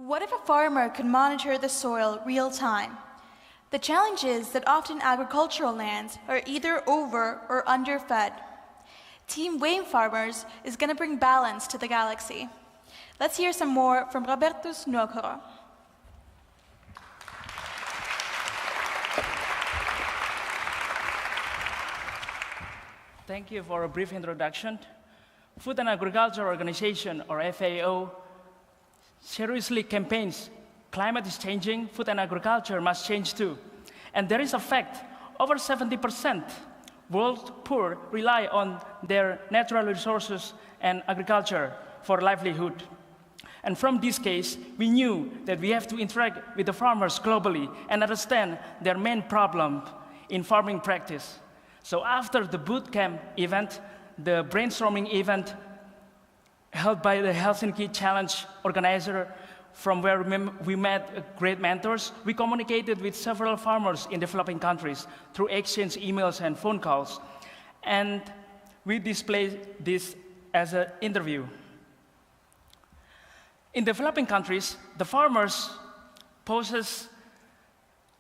What if a farmer could monitor the soil real time? The challenge is that often agricultural lands are either over or underfed. Team Wayne Farmers is going to bring balance to the galaxy. Let's hear some more from Robertus Nuokoro. Thank you for a brief introduction. Food and Agriculture Organization, or FAO, seriously campaigns, climate is changing, food and agriculture must change too. And there is a fact, over 70% world poor rely on their natural resources and agriculture for livelihood. And from this case, we knew that we have to interact with the farmers globally and understand their main problem in farming practice. So after the bootcamp event, the brainstorming event held by the Helsinki Challenge organizer, from where we met great mentors, we communicated with several farmers in developing countries through exchange emails and phone calls. And we displayed this as an interview. In developing countries, the farmers possess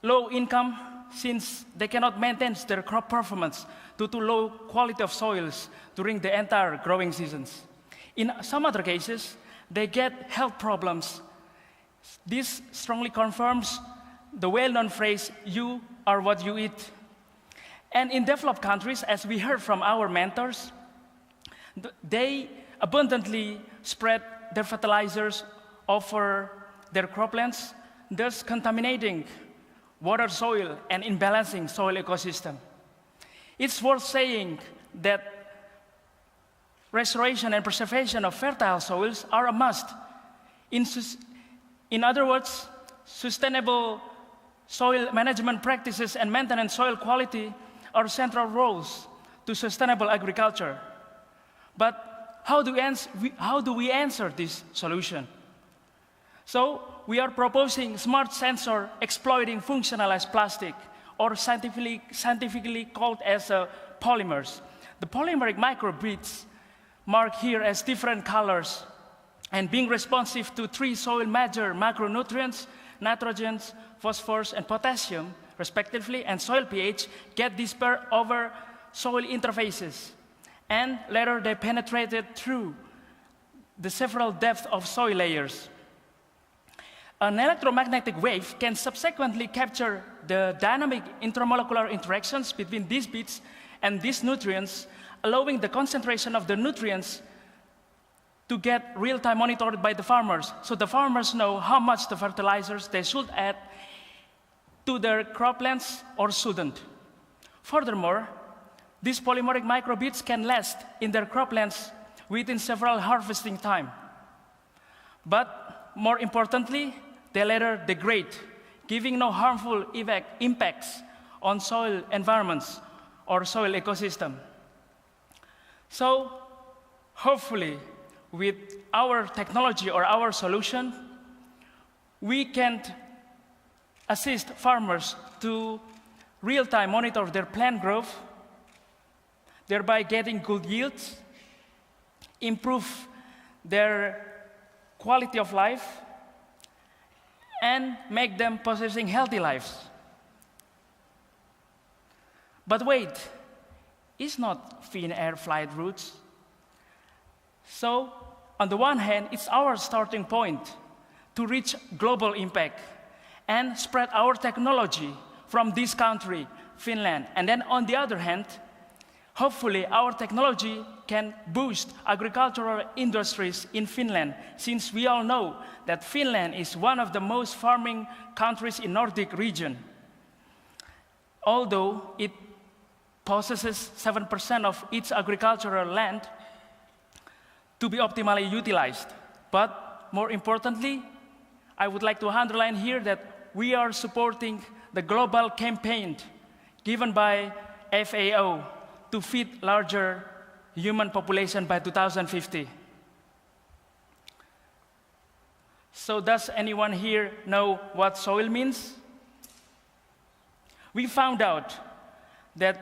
low income since they cannot maintain their crop performance due to low quality of soils during the entire growing seasons. In some other cases, they get health problems. This strongly confirms the well-known phrase, "You are what you eat." And in developed countries, as we heard from our mentors, they abundantly spread their fertilizers over their croplands, thus contaminating water, soil, and imbalancing soil ecosystem. It's worth saying that restoration and preservation of fertile soils are a must. In other words, sustainable soil management practices and maintenance soil quality are central roles to sustainable agriculture. But how do we answer this solution? So we are proposing smart sensor exploiting functionalized plastic, or scientifically called as polymers. The polymeric microbeads, marked here as different colors, and being responsive to 3 soil major macronutrients, nitrogen, phosphorus, and potassium, respectively, and soil pH, get dispersed over soil interfaces. And later they penetrated through the several depths of soil layers. An electromagnetic wave can subsequently capture the dynamic intermolecular interactions between these beads and these nutrients, allowing the concentration of the nutrients to get real-time monitored by the farmers, so the farmers know how much the fertilizers they should add to their croplands or shouldn't. Furthermore, these polymeric microbeads can last in their croplands within several harvesting time. But more importantly, they later degrade, giving no harmful impacts on soil environments or soil ecosystem. So, hopefully, with our technology or our solution, we can assist farmers to real-time monitor their plant growth, thereby getting good yields, improve their quality of life, and make them possessing healthy lives. But wait, it's not thin air flight routes. So, on the one hand, it's our starting point to reach global impact and spread our technology from this country, Finland. And then on the other hand, hopefully our technology can boost agricultural industries in Finland, since we all know that Finland is one of the most farming countries in Nordic region. Although it possesses 7% of its agricultural land to be optimally utilized. But more importantly, I would like to underline here that we are supporting the global campaign given by FAO to feed larger human population by 2050. So does anyone here know what soil means? We found out that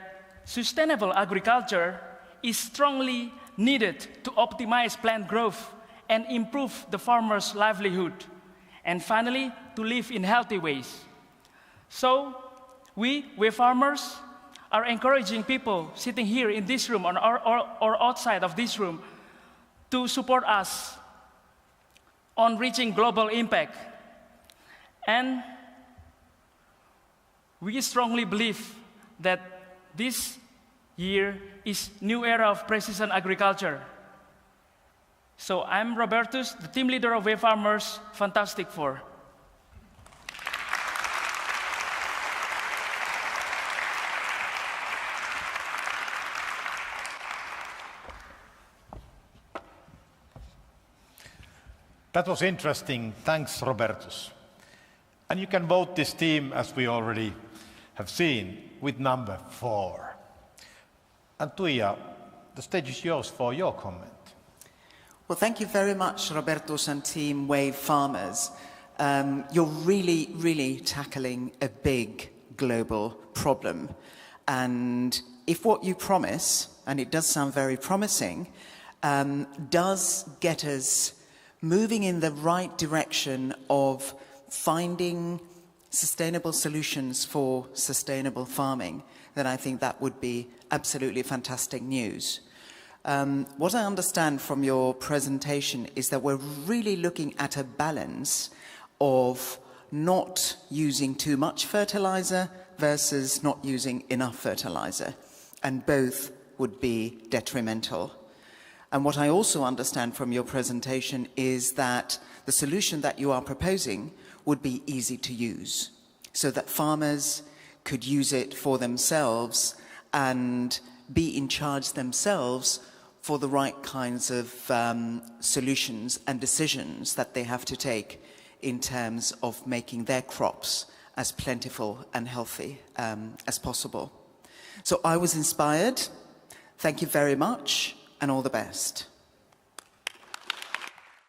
sustainable agriculture is strongly needed to optimize plant growth and improve the farmer's livelihood. and finally, to live in healthy ways. So, we farmers, are encouraging people sitting here in this room or outside of this room to support us on reaching global impact. And we strongly believe that this year is new era of precision agriculture. So I'm Robertus, the team leader of Wave Farmers Fantastic Four. That was interesting. Thanks, Robertus. And you can vote this team, as we already have seen, with number 4. And Tuija, the stage is yours for your comment. Well, thank you very much, Robertus and Team Wave Farmers. You're really tackling a big global problem. And if what you promise, and it does sound very promising, does get us moving in the right direction of finding sustainable solutions for sustainable farming, then I think that would be absolutely fantastic news. What I understand from your presentation is that we're really looking at a balance of not using too much fertilizer versus not using enough fertilizer, and both would be detrimental. And what I also understand from your presentation is that the solution that you are proposing would be easy to use, so that farmers could use it for themselves and be in charge themselves for the right kinds of solutions and decisions that they have to take in terms of making their crops as plentiful and healthy as possible. So I was inspired. Thank you very much, and all the best.